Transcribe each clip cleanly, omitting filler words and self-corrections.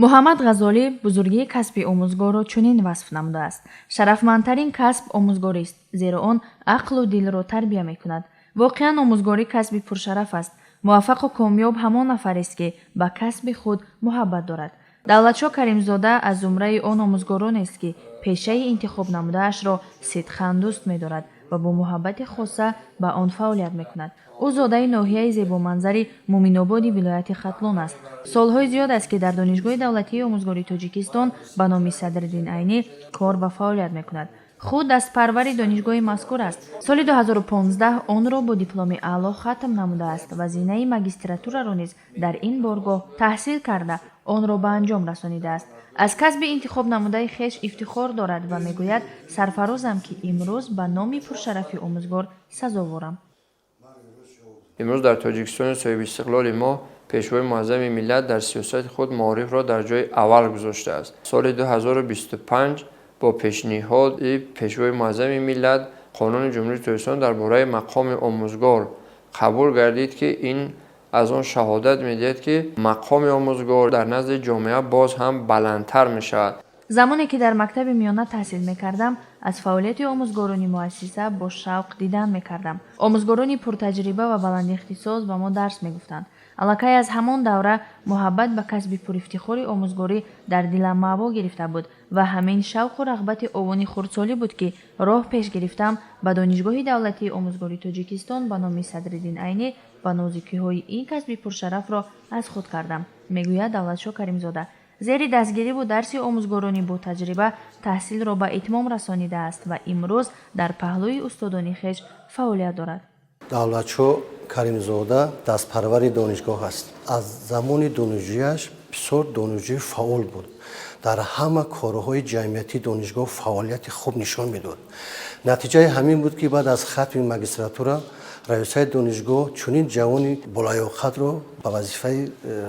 муҳаммад ғазолӣ бузургии касби омӯзгорро чунин васф намудааст: шарафмандтарин касб омӯзгорист, зеро он ақлу дилро тарбия мекунад. воқеан омӯзгорӣ касби пуршараф аст. муваффақу комёб ҳамон нафарест ки ба касби худ муҳаббат дорад. давлатшоҳ каримзода аз зумраи он омӯзгоронест ки пешаи интихоб намудаашро сидқан дӯст медорад ва бо муҳаббати хоса ба он фаъолият мекунад. ӯ зодаи ноҳияи зебоманзари муминободи вилояти хатлон аст. солҳои зиёд аст ки дар донишгоҳи давлатии омӯзгории Тоҷикистон ба номи Садриддин Айнӣ кор ва фаъолият мекунад. худ дастпарвари донишгоҳи мазкур аст. соли 2015 онро бо дипломи аъло хатм намудааст ва зинаи магистратураро низ дар ин боргоҳ таҳсил карда онро ба анҷом расонидааст. аз касби интихоб намудаи хеш ифтихор дорад ва мегӯяд: сарфарозам ки имрӯз ба номи пуршарафи омӯзгор сазоворам. имрӯз дар тоҷикистони соҳиби истиқлоли мо пешвои муаззами миллат дар сиёсати худ маорифро дар ҷои аввал гузоштааст. соли 2025 бо пешниҳоди пешвои муаззами миллат қонуни ҷумҳурии Тоҷикистон дар бораи мақоми омӯзгор қабул гардид ки ин аз он шаҳодат медиҳад ки мақоми омӯзгор дар назди ҷомеа боз ҳам баландтар мешавад. замоне ки дар мактаби миёна таҳсил мекардам, аз фаъолияти омӯзгорони муассиса бо шавқ дидан мекардам. омӯзгорони пуртаҷриба ва баландихтисос ба мо дарс мегуфтанд. аллакай аз ҳамон давра муҳаббат ба касби пурифтихори омӯзгорӣ дар дилам маъбо гирифта буд ва ҳамин шавқу рағбати овони хурдсолӣ буд ки роҳ пеш гирифтам ба донишгоҳи давлатии омӯзгории Тоҷикистон ба номи Садриддин Айнӣ ва нозикиҳои ин касби пуршарафро аз худ кардам, мегӯяд Давлатшоҳ Каримзода. зери дастгириву дарси омӯзгорони ботаҷриба таҳсилро ба итмом расонидааст ва имрӯз дар паҳлӯи устодони хеш фаъолият дорад. Давлатшоҳ Каримзода дастпарвари донишгоҳ аст. аз замони донишҷӯяш бисёр донишҷӯи фаъол буд. дар ҳама корҳои ҷамъиятии донишгоҳ фаъолияти хуб нишон медод. натиҷаи ҳамин буд ки баъд аз хатми магистратура раисаи донишгоҳ чунин ҷавони болаёқатро ба вазифаи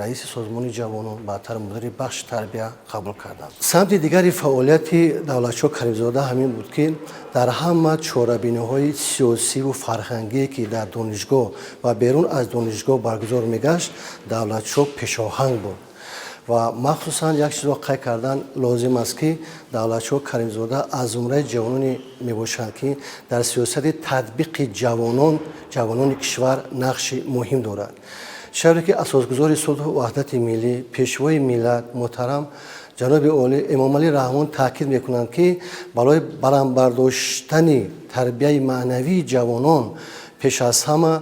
раиси созмони ҷавонон баъдтар мудири бахши тарбия қабул карданд. самти дигари фаъолияти Давлатшоҳ Каримзода ҳамин буд ки дар ҳама чорабиниҳои сиёсиву фарҳангие ки дар донишгоҳ ва берун аз донишгоҳ баргузор мегашт, Давлатшоҳ пешоҳанг буд. ва махсусан як чизро қайд кардан лозим аст ки Давлатшоҳ Каримзода аз зумраи ҷавононе мебошанд ки дар сиёсати татбиқи ҷавонони кишвар нақши муҳим дорад. шавре ки асосгузори сулҳу ваҳдати миллӣ, пешвои миллат муҳтарам ҷаноби олӣ Эмомалӣ Раҳмон таъкид мекунанд ки барои баранбардоштани тарбияи маънавии ҷавонон пеш аз ҳама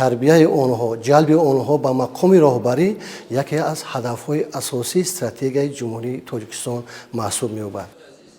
тарбияи онҳо, ҷалби онҳо ба мақоми роҳбарӣ яке аз ҳадафҳои асосии стратегияи ҷумҳурии Тоҷикистон маҳсуб меёбад.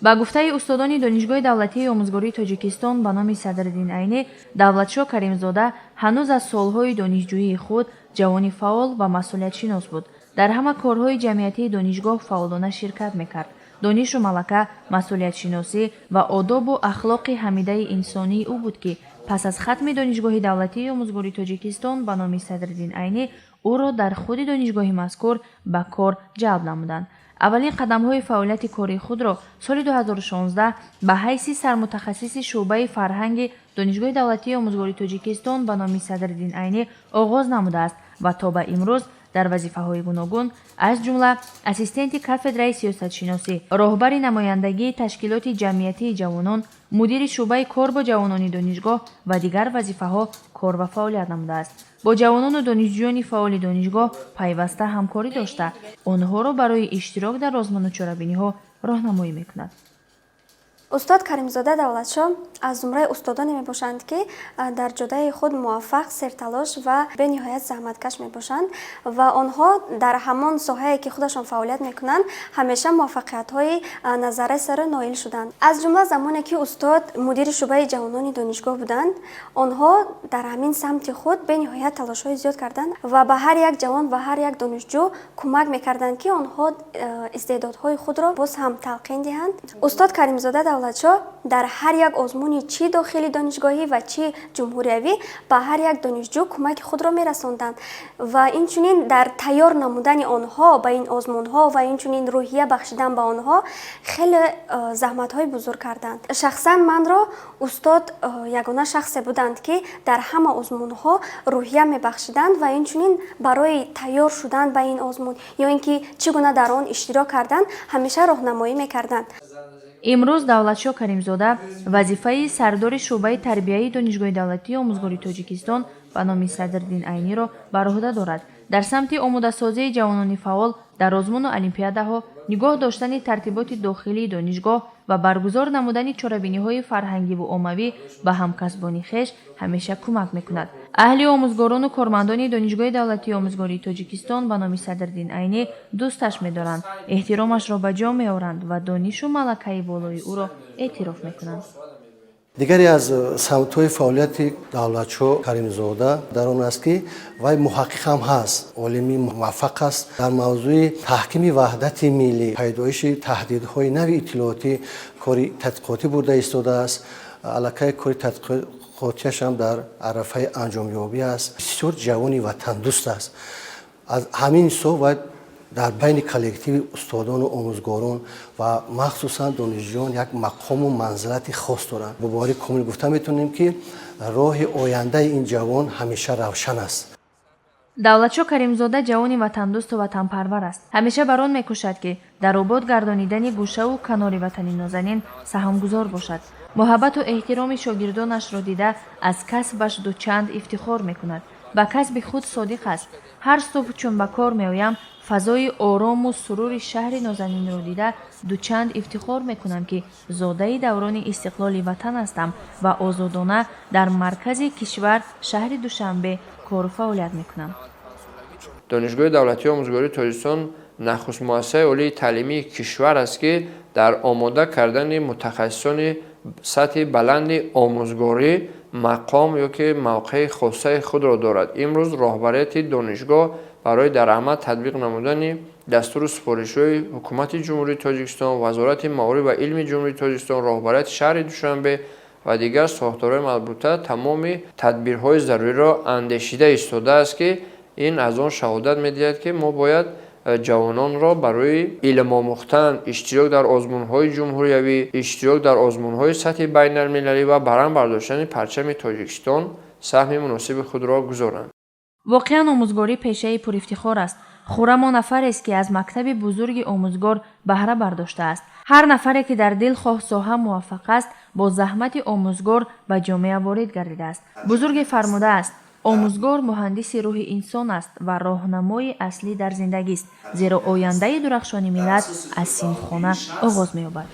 ба гуфтаи устодони донишгоҳи давлатии омӯзгории Тоҷикистон ба номи Садриддин Айнӣ, Давлатшоҳ Каримзода ҳанӯз аз солҳои донишҷӯии худ ҷавони фаъол ва масъулиятшинос буд. дар ҳама корҳои ҷамъиятии донишгоҳ фаъолона ширкат мекард. донишу малака, масъулиятшиносӣ ва одобу ахлоқи ҳамидаи инсонии ӯ буд ки пас аз хатми донишгоҳи давлатии омӯзгории Тоҷикистон ба номи Садриддин Айнӣ ӯро дар худи донишгоҳи мазкур ба кор ҷалб намуданд. аввалин қадамҳои фаъолияти кории худро соли 2016 ба ҳайси сармутахассиси шуъбаи фарҳанги донишгоҳи давлатии омӯзгории Тоҷикистон ба номи Садриддин Айнӣ оғоз намудааст ва то ба имрӯз дар вазифаҳои гуногун аз ҷумла ассистенти кафедраи сиёсатшиносӣ, роҳбари намояндагии ташкилоти ҷамъиятии ҷавонон, мудири шуъбаи кор бо ҷавонони донишгоҳ ва дигар вазифаҳо кор ва фаъолият намудааст. бо ҷавонону донишҷӯёни фаъоли донишгоҳ пайваста ҳамкорӣ дошта, онҳоро барои иштирок дар озмуну чорабиниҳо роҳнамоӣ мекунад. устод Каримзода Давлатшоҳ аз зумраи устодоне мебошанд ки дар ҷодаи худ муваффақ, серталош ва бениҳоят заҳматкаш мебошанд ва онҳо дар ҳамон соҳае ки худашон фаъолият мекунанд ҳамеша муваффақиятҳои назаррасиро ноил шуданд. аз ҷумла замоне ки устод мудири шуъбаи ҷавонони донишгоҳ буданд, онҳо дар ҳамин самти худ бениҳоят талошҳои зиёд карданд ва ба ҳар як ҷавон ва ҳар як донишҷӯ кӯмак мекарданд ки онҳо истеъдодҳои худро боз ҳам талқин диҳанд. устод Каримзода давлатшо дар ҳар як озмуни чӣ дохили донишгоҳӣ ва чӣ ҷумҳуриявӣ ба ҳар як донишҷӯ кӯмаки худро мерасонданд ва инчунин дар тайёр намудани онҳо ба ин озмунҳо ва инчунин рӯҳия бахшидан ба онҳо хеле заҳматҳои бузург карданд. Шахсан манро устод ягона шахсе буданд ки дар ҳама озмунҳо рӯҳия мебахшиданд ва инчунин барои тайёр шудан ба ин озмун ё ин ки чӣ гуна дар он иштирок кардан ҳамеша роҳнамоӣ мекарданд. имрӯз давлатшоҳ каримзода вазифаи сардори шуъбаи тарбияи донишгоҳи давлатии омӯзгории тоҷикистон ба номи Садриддин Айниро бар уҳда дорад. дар самти омодасозии ҷавонони фаъол дар озмуну олимпиадаҳо нигоҳ доштани тартиботи дохилии донишгоҳ ва баргузор намудани чорабиниҳои фарҳангиву оммавӣ ба ҳамкасбони хеш ҳамеша кӯмак мекунад. аҳли омӯзгорону кормандони донишгоҳи давлатии омӯзгории тоҷикистон ба номи Садриддин Айнӣ дӯсташ медоранд, эҳтиромашро ба ҷо меоранд ва донишу малакаи болои ӯро эътироф мекунанд. дигаре аз самтҳои фаъолияти давлатшоҳ каримзода дар он аст ки вай муҳаққиқ ҳам ҳаст, олими муваффақ аст. дар мавзӯи таҳкими ваҳдати миллӣ, пайдоиши таҳдидҳои нави иттилоотӣ кори тадқиқотӣ бурда истодааст. аллакай кори тадқиқотиаш ҳам дар арафаи анҷомёбӣ аст. бисёр ҷавони ватандӯст аст. аз ҳамин ҳисоб вай дар байни коллективи устодону омӯзгорон ва махсусан донишҷӯён як мақому манзилати хос доранд. бо бовари комил гуфта метавонем ки роҳи ояндаи ин ҷавон ҳамеша равшан аст. давлатшоҳ каримзода ҷавони ватандӯсту ватанпарвар аст. ҳамеша бар он мекӯшад ки дар обод гардонидани гӯшаву канори ватани нозанин саҳмгузор бошад. муҳаббату эҳтироми шогирдонашро дида аз касбаш дучанд ифтихор мекунад. ба касби худ содиқ аст. ҳар субҳ чун ба кор меоям, фазои орому сурури шаҳри нозанинро дида дучанд ифтихор мекунам ки зодаи даврони истиқлоли ватан ҳастам ва озодона дар маркази кишвар шаҳри Душанбе кору фаъолият мекунам. донишгоҳи давлатии омӯзгории тоҷикистон нахуст муассисаи олии таълимии кишвар аст ки дар омода кардани мутахассисони сатҳи баланди омӯзгорӣ мақом ёки мавқеи хоссаи худро дорад. имрӯз роҳбарияти донишгоҳ барои дар амал татбиқ намудани дастуру супоришҳои ҳукумати ҷумҳурии тоҷикистон, вазорати маориф ва илми ҷумҳурии тоҷикистон, роҳбарияти шаҳри Душанбе ва дигар сохторҳои марбута тамоми тадбирҳои заруриро андешида истодааст ки ин аз он шаҳодат медиҳад ки мо бояд ҷавононро барои илмомӯхтан, иштирок дар озмунҳои ҷумҳуриявӣ, иштирок дар озмунҳои сатҳи байналмилалӣ ва барҳам бардоштани парчами Тоҷикистон саҳми муносиби худро гузоранд. воқеан омӯзгорӣ пешаи пурифтихор аст. хӯрамо нафарест ки аз мактаби бузурги омӯзгор баҳра бардоштааст. ҳар нафаре ки дар дилхоҳ соҳа муваффақ аст, бо заҳмати омӯзгор ба ҷомеа ворид гардидааст. бузурге фармудааст: омӯзгор муҳандиси рӯҳи инсон аст ва роҳнамои аслӣ дар зиндагист, зеро ояндаи дурахшони миллат аз синфхона оғоз меёбад.